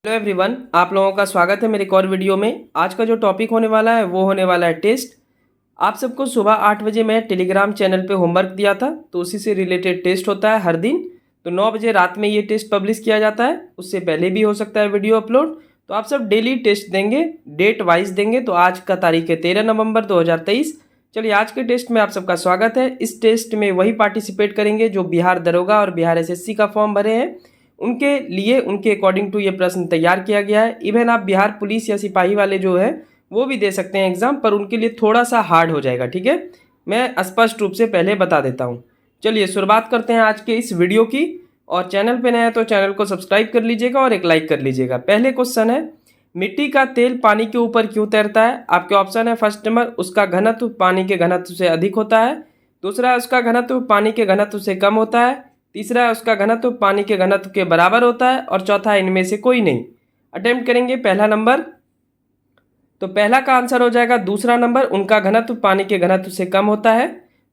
Hello everyone, आप लोगों का स्वागत है मेरे एक और वीडियो में। आज का जो टॉपिक होने वाला है वो होने वाला है टेस्ट। आप सबको सुबह 8 बजे मैं टेलीग्राम चैनल पे होमवर्क दिया था, तो उसी से रिलेटेड टेस्ट होता है हर दिन। तो 9 बजे रात में ये टेस्ट पब्लिश किया जाता है, उससे पहले भी हो सकता है वीडियो अपलोड। तो आप सब डेली टेस्ट देंगे, डेट वाइज देंगे। तो आज का तारीख है 13 नवंबर 2023। चलिए, आज के टेस्ट में आप सबका स्वागत है। इस टेस्ट में वही पार्टिसिपेट करेंगे जो बिहार दरोगा और बिहार एसएससी का फॉर्म भरे हैं। उनके लिए उनके अकॉर्डिंग टू ये प्रश्न तैयार किया गया है। इवन आप बिहार पुलिस या सिपाही वाले जो है वो भी दे सकते हैं एग्जाम, पर उनके लिए थोड़ा सा हार्ड हो जाएगा। ठीक है, मैं स्पष्ट रूप से पहले बता देता हूँ। चलिए शुरुआत करते हैं आज के इस वीडियो की। और चैनल पे नया है तो चैनल को सब्सक्राइब कर लीजिएगा और एक लाइक कर लीजिएगा। पहले क्वेश्चन है, मिट्टी का तेल पानी के ऊपर क्यों तैरता है? आपके ऑप्शन है, फर्स्ट नंबर उसका घनत्व पानी के घनत्व से अधिक होता है, दूसरा है उसका घनत्व पानी के घनत्व से कम होता है, तीसरा है उसका घनत्व पानी के घनत्व के बराबर होता है, और चौथा है इनमें से कोई नहीं। अटेम्प्ट करेंगे पहला नंबर। तो पहला का आंसर हो जाएगा दूसरा नंबर, उनका घनत्व पानी के घनत्व से कम होता है।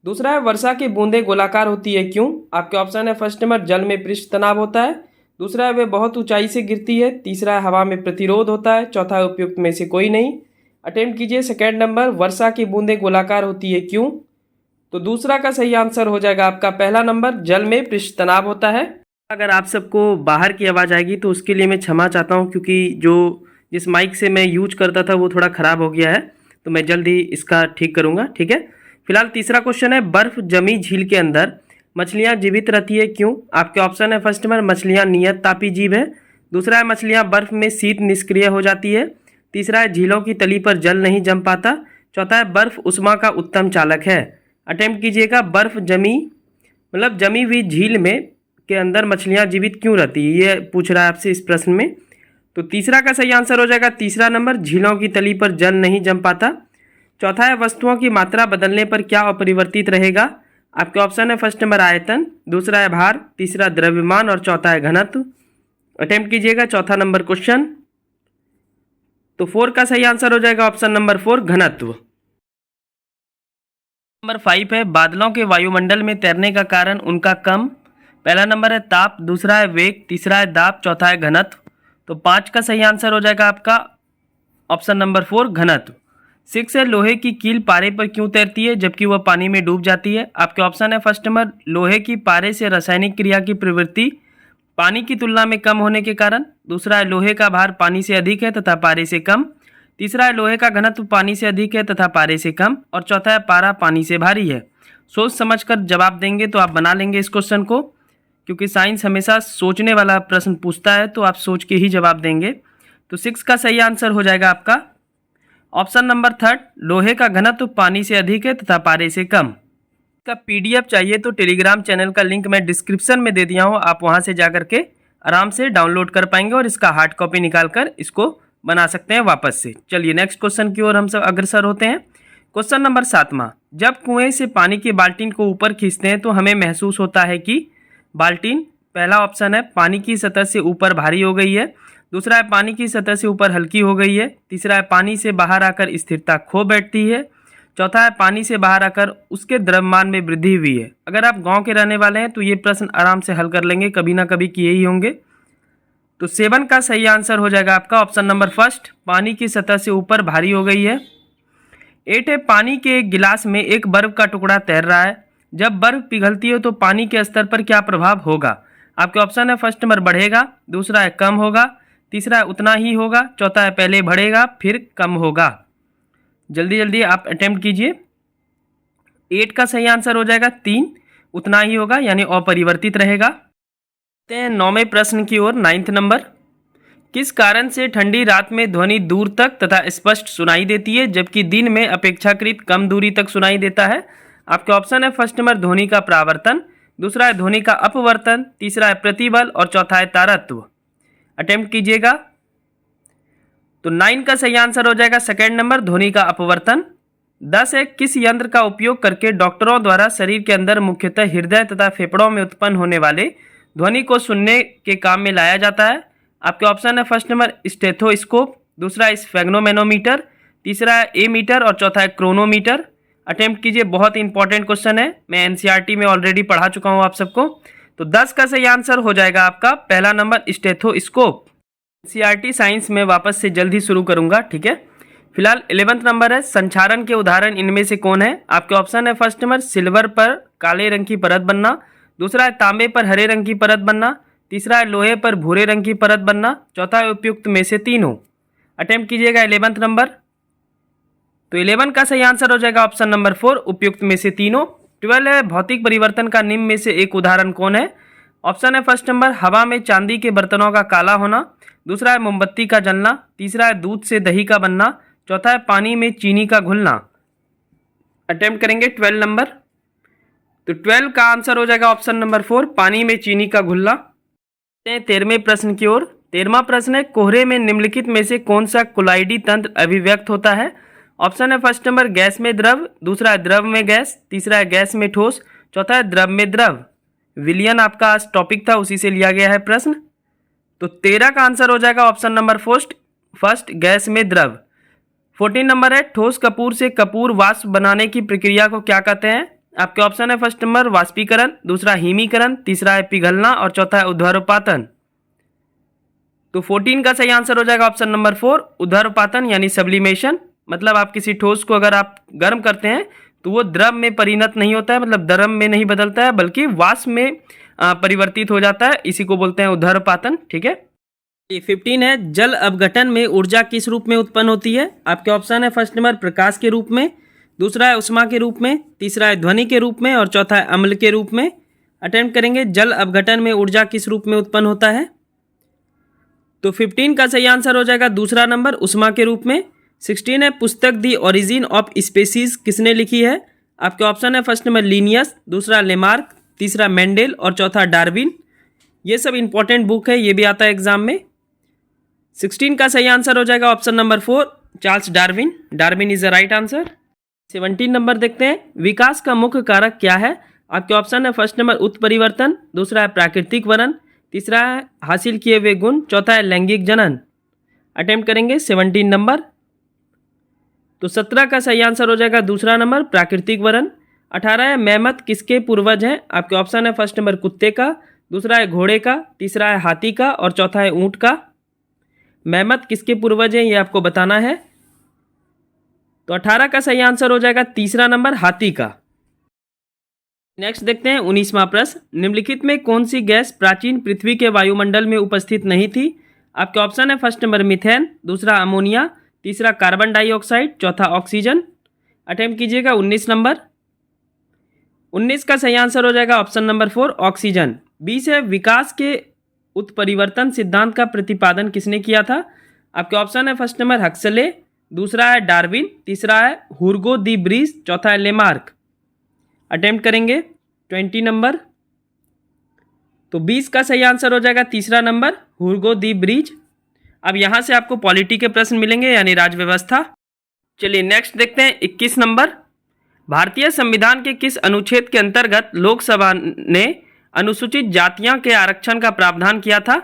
दूसरा है वर्षा की बूंदें गोलाकार होती है क्यों? आपके ऑप्शन है, फर्स्ट नंबर जल में पृष्ठ तनाव होता है, दूसरा है वे बहुत ऊंचाई से गिरती है, तीसरा है हवा में प्रतिरोध होता है, चौथा है उपयुक्त में से कोई नहीं। अटेम्प्ट कीजिए सेकेंड नंबर, वर्षा की बूंदें गोलाकार होती है क्यों? तो दूसरा का सही आंसर हो जाएगा आपका पहला नंबर, जल में पृष्ठ तनाव होता है। अगर आप सबको बाहर की आवाज़ आएगी तो उसके लिए मैं क्षमा चाहता हूँ, क्योंकि जिस माइक से मैं यूज करता था वो थोड़ा ख़राब हो गया है, तो मैं जल्दी इसका ठीक करूँगा। ठीक है, फिलहाल तीसरा क्वेश्चन है, बर्फ जमी झील के अंदर मछलियाँ जीवित रहती है क्यों? आपके ऑप्शन है, फर्स्ट नंबर मछलियाँ नियत तापी जीव है, दूसरा है मछलियाँ बर्फ में शीत निष्क्रिय हो जाती है, तीसरा है झीलों की तली पर जल नहीं जम पाता, चौथा है बर्फ उष्मा का उत्तम चालक है। अटेम्प्ट कीजिएगा, बर्फ जमी हुई झील में के अंदर मछलियाँ जीवित क्यों रहती है, ये पूछ रहा है आपसे इस प्रश्न में। तो तीसरा का सही आंसर हो जाएगा तीसरा नंबर, झीलों की तली पर जल नहीं जम पाता। चौथा है वस्तुओं की मात्रा बदलने पर क्या अपरिवर्तित रहेगा? आपके ऑप्शन है, फर्स्ट नंबर आयतन, दूसरा है भार, तीसरा द्रव्यमान और चौथा है घनत्व। अटेम्प्ट कीजिएगा चौथा नंबर क्वेश्चन। तो 4 का सही आंसर हो जाएगा ऑप्शन नंबर 4, घनत्व। नंबर 5 है, बादलों के वायुमंडल में तैरने का कारण उनका कम। पहला नंबर है ताप, दूसरा है वेग, तीसरा है दाब, चौथा है घनत्व। तो 5 का सही आंसर हो जाएगा आपका ऑप्शन नंबर 4, घनत्व। 6 है, लोहे की कील पारे पर क्यों तैरती है जबकि वह पानी में डूब जाती है? आपके ऑप्शन है, फर्स्ट नंबर लोहे की पारे से रासायनिक क्रिया की प्रवृत्ति पानी की तुलना में कम होने के कारण, दूसरा है लोहे का भार पानी से अधिक है तथा पारे से कम, तीसरा है लोहे का घनत्व पानी से अधिक है तथा पारे से कम, और चौथा है पारा पानी से भारी है। सोच समझकर जवाब देंगे तो आप बना लेंगे इस क्वेश्चन को, क्योंकि साइंस हमेशा सोचने वाला प्रश्न पूछता है, तो आप सोच के ही जवाब देंगे। तो 6 का सही आंसर हो जाएगा आपका ऑप्शन नंबर 3, लोहे का घनत्व पानी से अधिक है तथा पारे से कम। इसका PDF चाहिए तो टेलीग्राम चैनल का लिंक मैं डिस्क्रिप्शन में दे दिया हूँ, आप वहाँ से जा करके आराम से डाउनलोड कर पाएंगे और इसका हार्ड कॉपी निकाल कर इसको बना सकते हैं वापस से। चलिए नेक्स्ट क्वेश्चन की ओर हम सब अग्रसर होते हैं। क्वेश्चन नंबर 7वां, जब कुएं से पानी की बाल्टीन को ऊपर खींचते हैं तो हमें महसूस होता है कि बाल्टीन, पहला ऑप्शन है पानी की सतह से ऊपर भारी हो गई है, दूसरा है पानी की सतह से ऊपर हल्की हो गई है, तीसरा है पानी से बाहर आकर स्थिरता खो बैठती है, चौथा है पानी से बाहर आकर उसके द्रव्यमान में वृद्धि हुई है। अगर आप गांव के रहने वाले हैं तो ये प्रश्न आराम से हल कर लेंगे, कभी ना कभी किए ही होंगे। तो 7 का सही आंसर हो जाएगा आपका ऑप्शन नंबर 1, पानी की सतह से ऊपर भारी हो गई है। 8 है, पानी के एक गिलास में एक बर्फ का टुकड़ा तैर रहा है, जब बर्फ पिघलती है तो पानी के स्तर पर क्या प्रभाव होगा? आपके ऑप्शन है, फर्स्ट नंबर बढ़ेगा, दूसरा है कम होगा, तीसरा है उतना ही होगा, चौथा है पहले बढ़ेगा फिर कम होगा। जल्दी जल्दी आप अटेम्प्ट कीजिए। 8 का सही आंसर हो जाएगा 3, उतना ही होगा, यानी अपरिवर्तित रहेगा। 9वें प्रश्न की ओर, 9th नंबर, किस कारण से ठंडी रात में ध्वनि दूर तक तथा स्पष्ट सुनाई देती है जबकि दिन में अपेक्षाकृत कम दूरी तक सुनाई देता है? आपके ऑप्शन है, फर्स्ट नंबर ध्वनि का परावर्तन, दूसरा है ध्वनि का अपवर्तन, तीसरा है प्रतिबल और चौथा है तारत्व। अटेम्प्ट कीजिएगा। तो 9 का सही आंसर हो जाएगा सेकेंड नंबर, ध्वनि का अपवर्तन। 10 है, किस यंत्र का उपयोग करके डॉक्टरों द्वारा शरीर के अंदर मुख्यतः हृदय तथा फेफड़ों में उत्पन्न होने वाले ध्वनि को सुनने के काम में लाया जाता है? आपके ऑप्शन है, फर्स्ट नंबर स्टेथोस्कोप, दूसरा है स्फेग्नोमेनोमीटर, तीसरा है एमीटर और चौथा है क्रोनोमीटर। अटेम्प्ट कीजिए, बहुत इंपॉर्टेंट क्वेश्चन है, मैं NCERT में ऑलरेडी पढ़ा चुका हूँ आप सबको। तो 10 का सही आंसर हो जाएगा आपका पहला नंबर, स्टेथोस्कोप। एनसीईआरटी साइंस में वापस से जल्द ही शुरू करूंगा, ठीक है। फिलहाल 11th नंबर है संक्षारण के उदाहरण इनमें से कौन है। आपके ऑप्शन है फर्स्ट नंबर सिल्वर पर काले रंग की परत बनना, दूसरा है तांबे पर हरे रंग की परत बनना, तीसरा है लोहे पर भूरे रंग की परत बनना, चौथा है उपयुक्त में से तीनों। अटेम्प्ट कीजिएगा 11th नंबर। तो 11 का सही आंसर हो जाएगा ऑप्शन नंबर 4 उपयुक्त में से तीनों। 12 है भौतिक परिवर्तन का निम्न में से एक उदाहरण कौन है। ऑप्शन है फर्स्ट नंबर हवा में चांदी के बर्तनों का काला होना, दूसरा है मोमबत्ती का जलना, तीसरा है दूध से दही का बनना, चौथा है पानी में चीनी का घुलना। अटेम्प्ट करेंगे 12 नंबर। तो 12 का आंसर हो जाएगा ऑप्शन नंबर 4 पानी में चीनी का घुलना। 13वें प्रश्न की ओर। 13वां प्रश्न है कोहरे में निम्नलिखित में से कौन सा कोलाइडी तंत्र अभिव्यक्त होता है। ऑप्शन है फर्स्ट नंबर गैस में द्रव, दूसरा है द्रव में गैस, तीसरा है गैस में ठोस, चौथा है द्रव में द्रव। विलियन आपका आज टॉपिक था, उसी से लिया गया है प्रश्न। तो 13 का आंसर हो जाएगा ऑप्शन नंबर फर्स्ट गैस में द्रव। 14 नंबर है ठोस कपूर से कपूर वाष्प बनाने की प्रक्रिया को क्या कहते हैं। आपके ऑप्शन है फर्स्ट नंबर वाष्पीकरण, दूसरा हिमीकरण, तीसरा है पिघलना और चौथा है ऊर्ध्वाधरपातन। तो 14 का सही आंसर हो जाएगा ऑप्शन नंबर 4 ऊर्ध्वाधरपातन यानी सब्लिमेशन। मतलब आप किसी ठोस को अगर आप गर्म करते हैं तो वो द्रव में परिणत नहीं होता है, मतलब द्रव में नहीं बदलता है बल्कि वाष्प में परिवर्तित हो जाता है, इसी को बोलते हैं ऊर्ध्वाधरपातन, ठीक है। 15 है जल अपघटन में ऊर्जा किस रूप में उत्पन्न होती है। आपके ऑप्शन है फर्स्ट नंबर प्रकाश के रूप में, दूसरा है उष्मा के रूप में, तीसरा है ध्वनि के रूप में और चौथा है अम्ल के रूप में। अटेम्प्ट करेंगे जल अपघटन में ऊर्जा किस रूप में उत्पन्न होता है। तो 15 का सही आंसर हो जाएगा दूसरा नंबर उष्मा के रूप में। 16 है पुस्तक दी ओरिजिन ऑफ स्पेसीज किसने लिखी है। आपके ऑप्शन है फर्स्ट नंबर लीनियस, दूसरा लेमार्क, तीसरा मेंडेल और चौथा डार्विन। ये सब इंपॉर्टेंट बुक है, ये भी आता है एग्जाम में। 16 का सही आंसर हो जाएगा option number 4 Charles Darwin. Darwin is the right answer. 17 number देखते हैं विकास का मुख्य कारक क्या है। आपके ऑप्शन है फर्स्ट नंबर उत्परिवर्तन, दूसरा है प्राकृतिक वनन, तीसरा है हासिल किए हुए गुण, चौथा है लैंगिक जनन। अटेम्प्ट करेंगे 17 नंबर। तो 17 का सही आंसर हो जाएगा दूसरा नंबर प्राकृतिक वनन। 18 है मेमथ किसके पूर्वज हैं। आपके ऑप्शन है फर्स्ट नंबर कुत्ते का, दूसरा है घोड़े का, तीसरा है हाथी का और चौथा है ऊंट का। मेमथ किसके पूर्वज हैं ये आपको बताना है। तो 18 का सही आंसर हो जाएगा तीसरा नंबर हाथी का। नेक्स्ट देखते हैं 19वां प्रश्न निम्नलिखित में कौन सी गैस प्राचीन पृथ्वी के वायुमंडल में उपस्थित नहीं थी। आपके ऑप्शन है फर्स्ट नंबर मीथेन, दूसरा अमोनिया, तीसरा कार्बन डाइऑक्साइड, चौथा ऑक्सीजन। अटेम्प्ट कीजिएगा 19 नंबर। 19 का सही आंसर हो जाएगा ऑप्शन नंबर 4 ऑक्सीजन। 20 है विकास के उत्परिवर्तन सिद्धांत का प्रतिपादन किसने किया था। आपके ऑप्शन है फर्स्ट नंबर हक्सले, दूसरा है डार्विन, तीसरा है हुर्गो दी ब्रीज, चौथा है लेमार्क। अटेम्प्ट करेंगे 20 नंबर। तो 20 का सही आंसर हो जाएगा तीसरा नंबर हुर्गो दी ब्रीज। अब यहाँ से आपको पॉलिटी के प्रश्न मिलेंगे यानी राज्य व्यवस्था। चलिए नेक्स्ट देखते हैं 21 नंबर भारतीय संविधान के किस अनुच्छेद के अंतर्गत लोकसभा ने अनुसूचित जातियों के आरक्षण का प्रावधान किया था।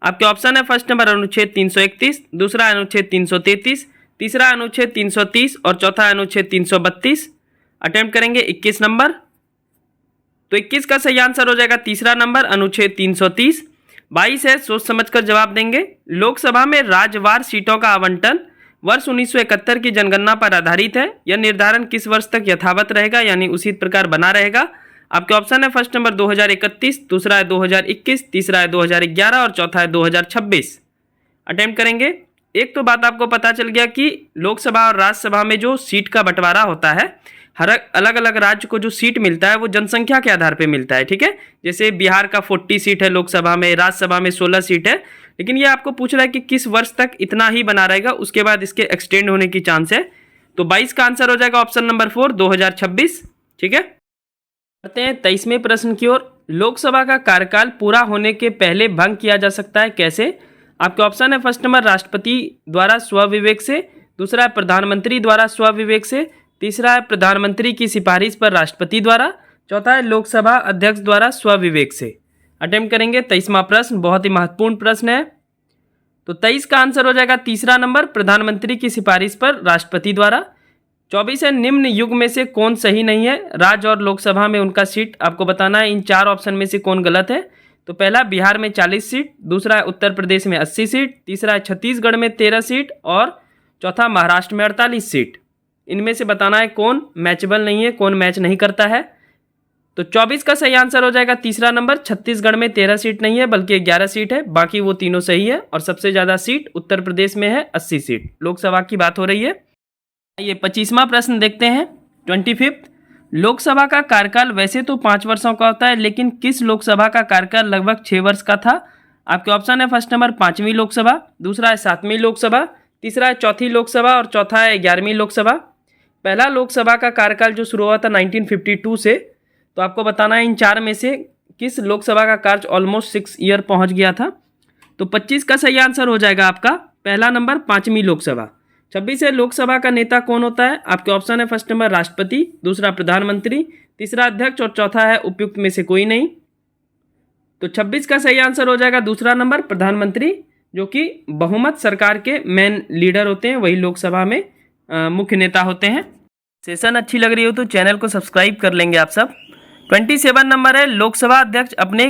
आपके ऑप्शन है फर्स्ट नंबर अनुच्छेद 331, दूसरा अनुच्छेद 333, तीसरा अनुच्छेद 330 और चौथा अनुच्छेद 332। अटेम्प्ट करेंगे 21 नंबर। तो 21 का सही आंसर हो जाएगा तीसरा नंबर अनुच्छेद 330। 22 है सोच समझकर जवाब देंगे लोकसभा में राज्यवार सीटों का आवंटन वर्ष 1971 की जनगणना पर आधारित है। यह निर्धारण किस वर्ष तक यथावत रहेगा यानी उसी प्रकार बना रहेगा। आपके ऑप्शन है फर्स्ट नंबर 2031, दूसरा है 2021, तीसरा है 2011 और चौथा है 2026। अटेम्प्ट करेंगे। एक तो बात आपको पता चल गया कि लोकसभा और राज्यसभा में जो सीट का बंटवारा होता है हर अलग अलग राज्य को जो सीट मिलता है वो जनसंख्या के आधार पे मिलता है, ठीक है। जैसे बिहार का 40 सीट है लोकसभा में, राज्यसभा में 16 सीट है, लेकिन ये आपको पूछ रहा है कि किस वर्ष तक इतना ही बना रहेगा, उसके बाद इसके एक्सटेंड होने की चांस है। तो 22 का आंसर हो जाएगा ऑप्शन नंबर 4 2026, ठीक है। करते हैं 23वें प्रश्न की ओर। लोकसभा का कार्यकाल पूरा होने के पहले भंग किया जा सकता है कैसे। आपके ऑप्शन है फर्स्ट नंबर राष्ट्रपति द्वारा स्वविवेक से, दूसरा है प्रधानमंत्री द्वारा स्वविवेक से, तीसरा है प्रधानमंत्री की सिफारिश पर राष्ट्रपति द्वारा, चौथा है लोकसभा अध्यक्ष द्वारा स्वविवेक से। अटेम्प्ट करेंगे 23वां प्रश्न, बहुत ही महत्वपूर्ण प्रश्न है। तो 23 का आंसर हो जाएगा तीसरा नंबर प्रधानमंत्री की सिफारिश पर राष्ट्रपति द्वारा। 24 है निम्न युग में से कौन सही नहीं है। राज्य और लोकसभा में उनका सीट आपको बताना है, इन चार ऑप्शन में से कौन गलत है। तो पहला बिहार में 40 सीट, दूसरा है उत्तर प्रदेश में 80 सीट, तीसरा है छत्तीसगढ़ में 13 सीट और चौथा महाराष्ट्र में 48 सीट। इनमें से बताना है कौन मैचेबल नहीं है, कौन मैच नहीं करता है। तो 24 का सही आंसर हो जाएगा तीसरा नंबर। छत्तीसगढ़ में 13 सीट नहीं है बल्कि 11 सीट है, बाकी वो तीनों सही है। और सबसे ज़्यादा सीट उत्तर प्रदेश में है, 80 सीट। लोकसभा की बात हो रही है। ये 25वां प्रश्न देखते हैं। 25th, लोकसभा का कार्यकाल वैसे तो 5 वर्षों का होता है, लेकिन किस लोकसभा का कार्यकाल लगभग 6 वर्ष का था? आपके ऑप्शन है फर्स्ट नंबर 5वीं लोकसभा, दूसरा है 7वीं लोकसभा, तीसरा है 4थी लोकसभा और चौथा है 11वीं लोकसभा। पहला लोकसभा का कार्यकाल जो शुरू हुआ था 1952 से, तो आपको बताना है इन चार में से किस लोकसभा का कार्य ऑलमोस्ट 6 ईयर पहुंच गया था। तो 25 का सही आंसर हो जाएगा आपका पहला नंबर 5वीं लोकसभा। 26 है लोकसभा का नेता कौन होता है? आपके ऑप्शन है फर्स्ट नंबर राष्ट्रपति, दूसरा प्रधानमंत्री, तीसरा अध्यक्ष और चौथा है उपयुक्त में से कोई नहीं। तो 26 का सही आंसर हो जाएगा दूसरा नंबर प्रधानमंत्री, जो कि बहुमत सरकार के मेन लीडर होते हैं, वही लोकसभा में मुख्य नेता होते हैं। सेशन अच्छी लग रही हो तो चैनल को सब्सक्राइब कर लेंगे आप सब। 27 नंबर है लोकसभा अध्यक्ष अपने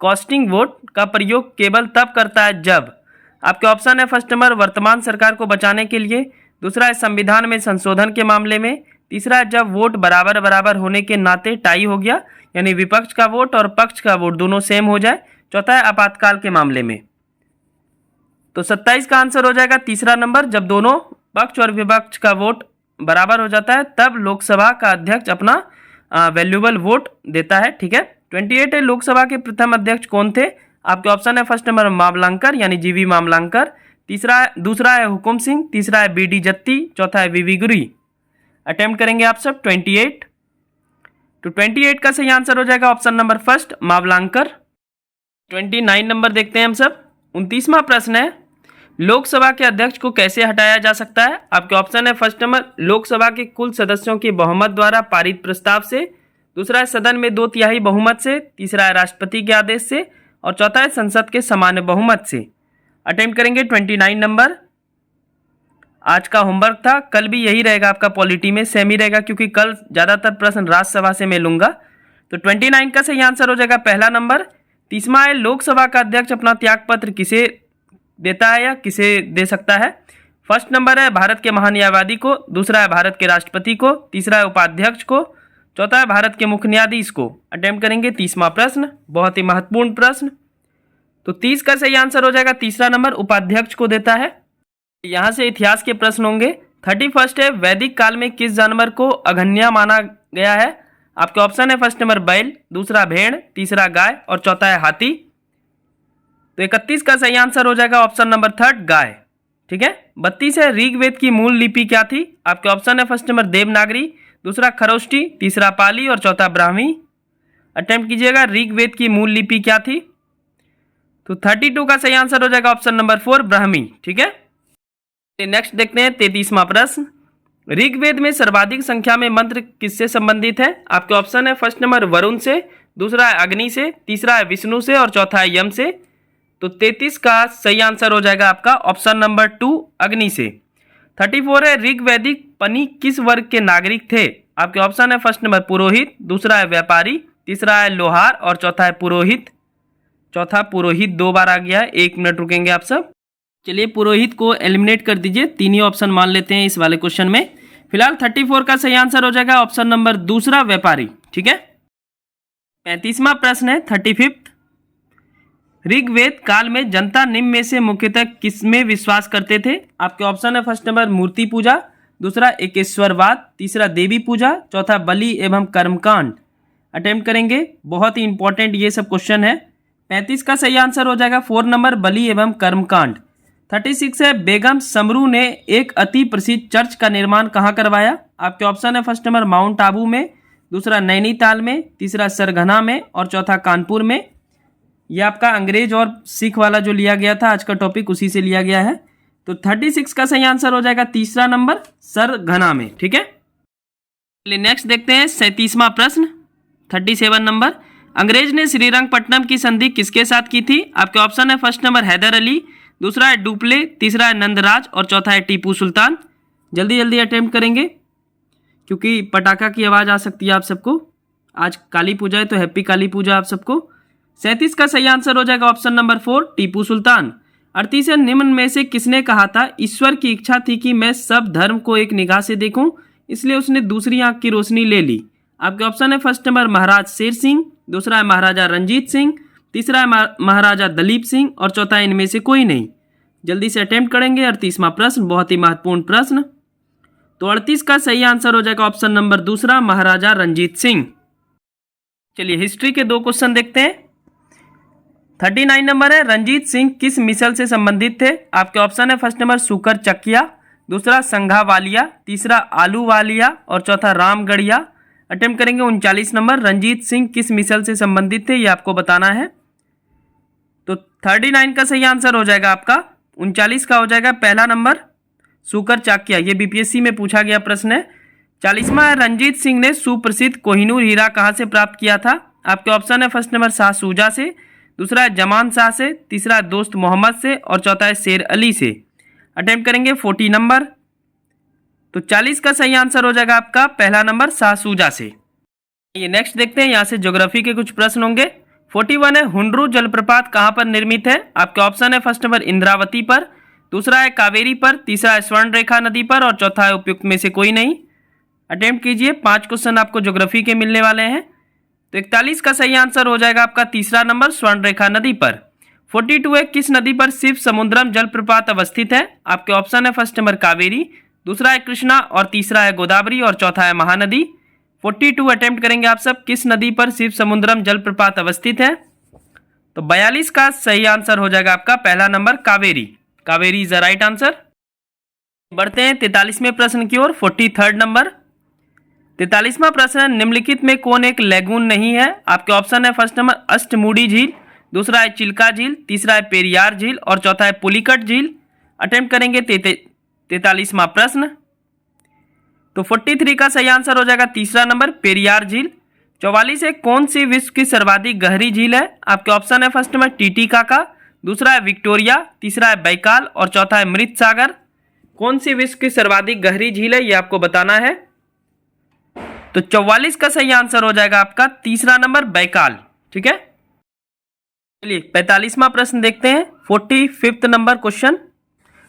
कास्टिंग वोट का प्रयोग केवल तब करता है जब। आपके ऑप्शन है फर्स्ट नंबर वर्तमान सरकार को बचाने के लिए, दूसरा है संविधान में संशोधन के मामले में, तीसरा है जब वोट बराबर बराबर होने के नाते टाई हो गया, यानी विपक्ष का वोट और पक्ष का वोट दोनों सेम हो जाए, चौथा है आपातकाल के मामले में। तो 27 का आंसर हो जाएगा तीसरा नंबर, जब दोनों पक्ष और विपक्ष का वोट बराबर हो जाता है तब लोकसभा का अध्यक्ष अपना वैल्यूएबल वोट देता है। ठीक है। 28 है लोकसभा के प्रथम अध्यक्ष कौन थे? आपके ऑप्शन है फर्स्ट नंबर मावलंकर यानी जीवी मावलंकर, दूसरा है हुकुम सिंह, तीसरा है बीडी जत्ती, चौथा है वीवी गिरी। अटेम्प्ट करेंगे आप सब 28। तो 28 का सही आंसर हो जाएगा option number first Mavalankar. 29 number देखते हैं हम सब। 29वां प्रश्न है लोकसभा के अध्यक्ष को कैसे हटाया जा सकता है? आपके ऑप्शन है फर्स्ट नंबर लोकसभा के कुल सदस्यों के बहुमत द्वारा पारित प्रस्ताव से, दूसरा है सदन में 2/3 बहुमत से, तीसरा है राष्ट्रपति के आदेश से और चौथा है संसद के सामान्य बहुमत से। अटेम्प्ट करेंगे 29 नंबर। आज का होमवर्क था, कल भी यही रहेगा आपका, पॉलिटी में सेम ही रहेगा क्योंकि कल ज़्यादातर प्रश्न राज्यसभा से मैं लूंगा। तो 29 का सही आंसर हो जाएगा पहला नंबर। 30वां है लोकसभा का अध्यक्ष अपना त्यागपत्र किसे देता है या किसे दे सकता है? फर्स्ट नंबर है भारत के महान्यायवादी को, दूसरा है भारत के राष्ट्रपति को, तीसरा है उपाध्यक्ष को, चौथा है भारत के मुख्य न्यायाधीश को। अटेम्प्ट करेंगे 30वां प्रश्न, बहुत ही महत्वपूर्ण प्रश्न। तो 30 का सही आंसर हो जाएगा तीसरा नंबर उपाध्यक्ष को देता है। यहाँ से इतिहास के प्रश्न होंगे। 31 है वैदिक काल में किस जानवर को अघन्या माना गया है? आपके ऑप्शन है फर्स्ट नंबर बैल, दूसरा भेड़, तीसरा गाय और चौथा है हाथी। तो 31 का सही आंसर हो जाएगा ऑप्शन नंबर थर्ड गाय। ठीक है। 32 है ऋग्वेद की मूल लिपि क्या थी? आपके ऑप्शन है फर्स्ट नंबर देवनागरी, दूसरा खरोष्टी, तीसरा पाली और चौथा ब्राह्मी। अटेम्प्ट कीजिएगा ऋग्वेद की मूल लिपि क्या थी? तो 32 का सही आंसर हो जाएगा ऑप्शन नंबर 4 ब्राह्मी। ठीक है। नेक्स्ट देखते हैं 33वां प्रश्न। ऋग्वेद में सर्वाधिक संख्या में मंत्र किससे संबंधित है? आपके ऑप्शन है फर्स्ट नंबर वरुण से, दूसरा है अग्नि से, तीसरा है विष्णु से और चौथा है यम से। तो 33 का सही आंसर हो जाएगा आपका ऑप्शन नंबर 2 अग्नि से। 34 है ऋग्वैदिक पनी किस वर्ग के नागरिक थे? आपके ऑप्शन है फर्स्ट नंबर पुरोहित, दूसरा है व्यापारी, तीसरा है लोहार और चौथा है पुरोहित। चौथा पुरोहित 2 बार आ गया है, 1 मिनट रुकेंगे आप सब। चलिए पुरोहित को एलिमिनेट कर दीजिए, 3 ही ऑप्शन मान लेते हैं इस वाले क्वेश्चन में। फिलहाल 34 का सही आंसर हो जाएगा ऑप्शन नंबर दूसरा व्यापारी। ठीक है। 35वां प्रश्न है 35। ऋग्वेद काल में जनता निम्न में से मुख्यतः किसमें विश्वास करते थे? आपके ऑप्शन है फर्स्ट नंबर मूर्ति पूजा, दूसरा एकेश्वरवाद, तीसरा देवी पूजा, चौथा बलि एवं कर्मकांड। अटेम्प्ट करेंगे, बहुत ही इंपॉर्टेंट ये सब क्वेश्चन है। 35 का सही आंसर हो जाएगा 4 नंबर बलि एवं कर्मकांड। 36 है बेगम समरू ने एक अति प्रसिद्ध चर्च का निर्माण कहाँ करवाया? आपके ऑप्शन है फर्स्ट नंबर माउंट आबू में, दूसरा नैनीताल में, तीसरा सरगना में और चौथा कानपुर में। यह आपका अंग्रेज और सिख वाला जो लिया गया था, आज का टॉपिक उसी से लिया गया है। तो 36 का सही आंसर हो जाएगा तीसरा नंबर सरगना में। ठीक है। नेक्स्ट देखते हैं 37वां प्रश्न 37 नंबर। अंग्रेज ने श्रीरंगपट्टनम की संधि किसके साथ की थी? आपके ऑप्शन है फर्स्ट नंबर हैदर अली, दूसरा है डुप्ले, तीसरा है नंदराज और चौथा है टीपू सुल्तान। जल्दी जल्दी अटेम्प्ट करेंगे क्योंकि पटाखा की आवाज़ आ सकती है आप सबको। आज काली पूजा है तो हैप्पी काली पूजा आप सबको। 37 का सही आंसर हो जाएगा ऑप्शन नंबर 4 टीपू सुल्तान। 38 है, निम्न में से किसने कहा था ईश्वर की इच्छा थी कि मैं सब धर्म को एक निगाह से देखूं, इसलिए उसने दूसरी आंख की रोशनी ले ली। आपके ऑप्शन है फर्स्ट नंबर महाराज शेर सिंह, दूसरा है महाराजा रंजीत सिंह, तीसरा है महाराजा दलीप सिंह और चौथा है इनमें से कोई नहीं। जल्दी से अटेम्प्ट करेंगे 38वां प्रश्न, बहुत ही महत्वपूर्ण प्रश्न। तो 38 का सही आंसर हो जाएगा ऑप्शन नंबर दूसरा महाराजा रंजीत सिंह। चलिए हिस्ट्री के 2 क्वेश्चन देखते हैं। 39 नंबर है, रंजीत सिंह किस मिसल से संबंधित थे? आपके ऑप्शन है फर्स्ट नंबर सुकर चकिया, दूसरा संघावालिया, तीसरा आलूवालिया और चौथा रामगढ़िया। अटेम्प्ट करेंगे 39 नंबर, रंजीत सिंह किस मिसल से संबंधित थे ये आपको बताना है। तो 39 का सही आंसर हो जाएगा आपका 39 का हो जाएगा पहला नंबर सुकर चाकिया, ये बीपीएससी में पूछा गया प्रश्न है। 40वां है, रंजीत सिंह ने सुप्रसिद्ध कोहिनूर हीरा कहाँ से प्राप्त किया था? आपके ऑप्शन है फर्स्ट नंबर शाह सूजा से, दूसरा है जमान शाह से, तीसरा है दोस्त मोहम्मद से और चौथा है शेर अली से। अटेम्प्ट करेंगे 40 नंबर। तो 40 का सही आंसर हो जाएगा आपका पहला नंबर शाह सूजा से। ये नेक्स्ट देखते हैं, यहाँ से ज्योग्राफी के कुछ प्रश्न होंगे। 41 है, हुंड्रू जलप्रपात कहाँ पर निर्मित है? आपके ऑप्शन है फर्स्ट नंबर इंद्रावती पर, दूसरा है कावेरी पर, तीसरा है स्वर्ण रेखा नदी पर और चौथा है उपयुक्त में से कोई नहीं। अटेम्प्ट कीजिए, 5 क्वेश्चन आपको ज्योग्राफी के मिलने वाले हैं। तो 41 का सही आंसर हो जाएगा आपका तीसरा नंबर स्वर्ण रेखा नदी पर। 42 है, किस नदी पर शिव समुद्रम जलप्रपात अवस्थित है? आपके ऑप्शन है फर्स्ट नंबर कावेरी, दूसरा है कृष्णा और तीसरा है गोदावरी और चौथा है महानदी। 42 अटेम्प्ट करेंगे आप सब, किस नदी पर शिव समुद्रम जलप्रपात अवस्थित है? तो 42 का सही आंसर हो जाएगा आपका पहला number Kaveri, Kaveri is the right answer. बढ़ते हैं 43वें प्रश्न की ओर। 43rd नंबर, 43वां प्रश्न, निम्नलिखित में कौन एक लैगून नहीं है? आपके ऑप्शन है फर्स्ट नंबर अष्टमुडी झील, दूसरा है चिल्का झील, तीसरा है पेरियार झील और चौथा है पुलिकट झील। अटेम्प्ट करेंगे 43वां प्रश्न। तो 43 का सही आंसर हो जाएगा तीसरा नंबर पेरियार झील। 44 है, कौन सी विश्व की सर्वाधिक गहरी झील है? आपके ऑप्शन है फर्स्ट नंबर टीटीकाका, दूसरा है विक्टोरिया, तीसरा है बैकाल और चौथा है मृत सागर। कौन सी विश्व की सर्वाधिक गहरी झील है ये आपको बताना है। तो 44 का सही आंसर हो जाएगा आपका तीसरा नंबर बैकाल। ठीक है, चलिए 45वां प्रश्न देखते हैं। 45th नंबर क्वेश्चन,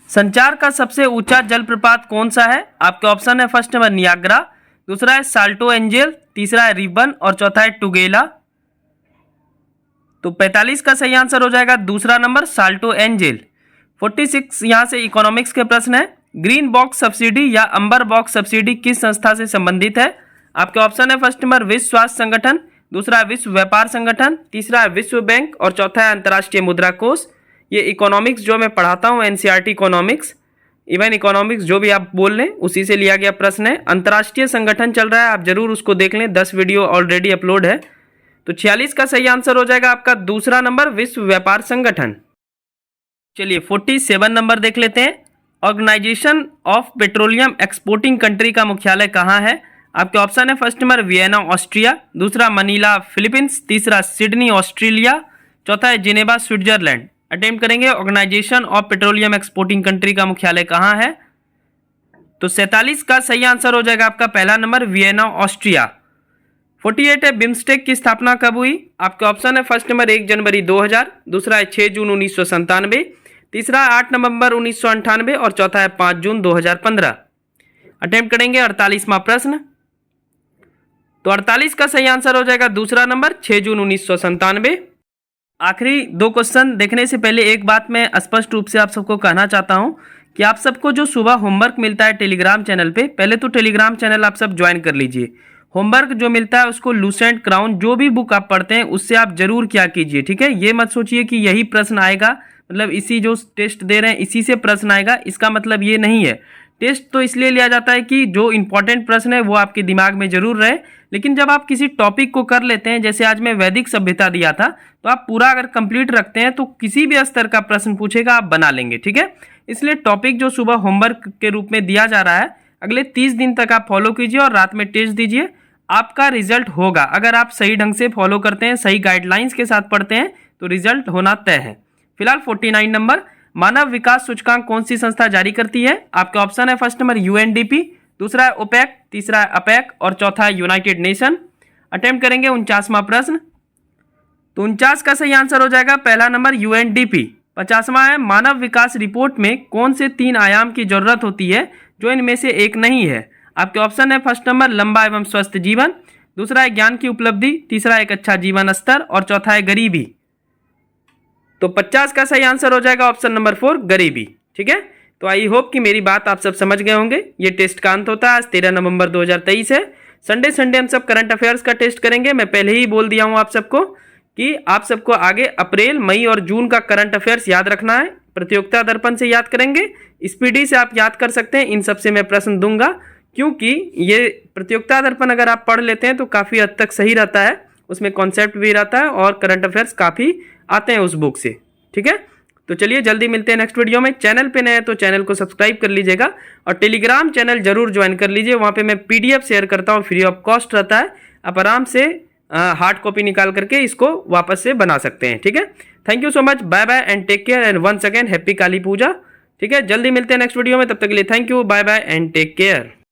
संचार का सबसे ऊंचा जलप्रपात कौन सा है? आपके ऑप्शन है फर्स्ट नंबर नियाग्रा, दूसरा है साल्टो एंजल, तीसरा है रिबन और चौथा है टुगेला। तो 45 का सही आंसर हो जाएगा दूसरा नंबर साल्टो एंजल। 46 यहां से इकोनॉमिक्स के प्रश्न है, ग्रीन बॉक्स सब्सिडी या अंबर बॉक्स सब्सिडी किस संस्था से संबंधित है? आपके ऑप्शन है फर्स्ट नंबर विश्व स्वास्थ्य संगठन, दूसरा है विश्व व्यापार संगठन, तीसरा है विश्व बैंक और चौथा है अंतर्राष्ट्रीय मुद्रा कोष। ये इकोनॉमिक्स जो मैं पढ़ाता हूँ एनसीईआरटी इकोनॉमिक्स, इवन इकोनॉमिक्स जो भी आप बोल लें उसी से लिया गया प्रश्न है। अंतर्राष्ट्रीय संगठन चल रहा है, आप जरूर उसको देख लें, 10 वीडियो ऑलरेडी अपलोड है। तो 46 का सही आंसर हो जाएगा आपका दूसरा नंबर विश्व व्यापार संगठन। चलिए 47 नंबर देख लेते हैं। Organisation of petroleum exporting country का मुख्यालय कहाँ है? आपके ऑप्शन है फर्स्ट नंबर वियना ऑस्ट्रिया, दूसरा मनीला फिलीपींस, तीसरा सिडनी ऑस्ट्रेलिया, चौथा है जिनेवा स्विट्जरलैंड। अटेम्प्ट करेंगे, organisation of petroleum exporting country का मुख्यालय कहाँ है? तो 47 का सही आंसर हो जाएगा आपका पहला नंबर वियना ऑस्ट्रिया। 48 है, बिम्स्टेक की स्थापना कब हुई? आपके ऑप्शन है फर्स्ट नंबर 1 जनवरी 2000, दूसरा है 6 जून 1997, तीसरा है 8 नवंबर 1998 और चौथा है 5 जून 2015। अटेम्प्ट करेंगे 48वां प्रश्न। तो 48 का सही आंसर हो जाएगा दूसरा नंबर 6 जून 1997। आखिरी 2 क्वेश्चन देखने से पहले एक बात मैं स्पष्ट रूप से आप सबको कहना चाहता हूं कि आप सबको जो सुबह होमवर्क मिलता है टेलीग्राम चैनल पे, पहले तो टेलीग्राम चैनल आप सब ज्वाइन कर लीजिए। होमवर्क जो मिलता है उसको लूसेंट क्राउन जो भी बुक आप पढ़ते हैं उससे आप जरूर क्या कीजिए। ठीक है, ये मत सोचिए कि यही प्रश्न आएगा, मतलब इसी जो टेस्ट दे रहे हैं इसी से प्रश्न आएगा, इसका मतलब ये नहीं है। टेस्ट तो इसलिए लिया जाता है कि जो इंपॉर्टेंट प्रश्न है वो आपके दिमाग में जरूर रहे, लेकिन जब आप किसी टॉपिक को कर लेते हैं, जैसे आज मैं वैदिक सभ्यता दिया था, तो आप पूरा अगर कंप्लीट रखते हैं तो किसी भी स्तर का प्रश्न पूछेगा आप बना लेंगे। ठीक है, इसलिए टॉपिक जो सुबह होमवर्क के रूप में दिया जा रहा है अगले 30 दिन तक आप फॉलो कीजिए और रात में टेस्ट दीजिए, आपका रिजल्ट होगा। अगर आप सही ढंग से फॉलो करते हैं, सही गाइडलाइंस के साथ पढ़ते हैं तो रिजल्ट होना तय है। फिलहाल 49 नंबर, मानव विकास सूचकांक कौन सी संस्था जारी करती है? आपके ऑप्शन है फर्स्ट नंबर यूएनडीपी, दूसरा है ओपेक, तीसरा है अपेक और चौथा है यूनाइटेड नेशन। अटेम्प्ट करेंगे 49वां प्रश्न। तो 49 का सही आंसर हो जाएगा पहला नंबर यूएनडीपी। 50वां है मानव विकास रिपोर्ट में कौन से 3 आयाम की जरूरत होती है जो इनमें से एक नहीं है। आपके ऑप्शन है फर्स्ट नंबर लंबा एवं स्वस्थ जीवन, दूसरा है ज्ञान की उपलब्धि, तीसरा एक अच्छा जीवन स्तर और चौथा है गरीबी। तो 50 का सही आंसर हो जाएगा ऑप्शन नंबर 4 गरीबी। ठीक है, तो आई होप कि मेरी बात आप सब समझ गए होंगे। ये टेस्ट का अंत होता है, आज 13 नवंबर 2023 है। संडे हम सब करंट अफेयर्स का टेस्ट करेंगे। मैं पहले ही बोल दिया हूं आप सबको कि आप सबको आगे अप्रैल, मई और जून का करंट अफेयर्स याद रखना है। प्रतियोगिता दर्पण से याद करेंगे, स्पीडी से आप याद कर सकते हैं। इन सब से मैं प्रश्न दूंगा, क्योंकि ये प्रतियोगिता दर्पण अगर आप पढ़ लेते हैं तो काफ़ी हद तक सही रहता है, उसमें कॉन्सेप्ट भी रहता है और करंट अफेयर्स काफ़ी आते हैं उस बुक से। ठीक है, तो चलिए जल्दी मिलते हैं नेक्स्ट वीडियो में। चैनल पे नए हैं तो चैनल को सब्सक्राइब कर लीजिएगा और टेलीग्राम चैनल जरूर ज्वाइन कर लीजिए। वहाँ पे मैं PDF शेयर करता हूँ, फ्री ऑफ कॉस्ट रहता है। आप आराम से हार्ड कॉपी निकाल करके इसको वापस से बना सकते हैं। ठीक है, thank you so much, bye bye and take care and once again happy Kali Puja. ठीक है, जल्दी मिलते हैं नेक्स्ट वीडियो में, तब तक के लिए thank you, bye bye and take care.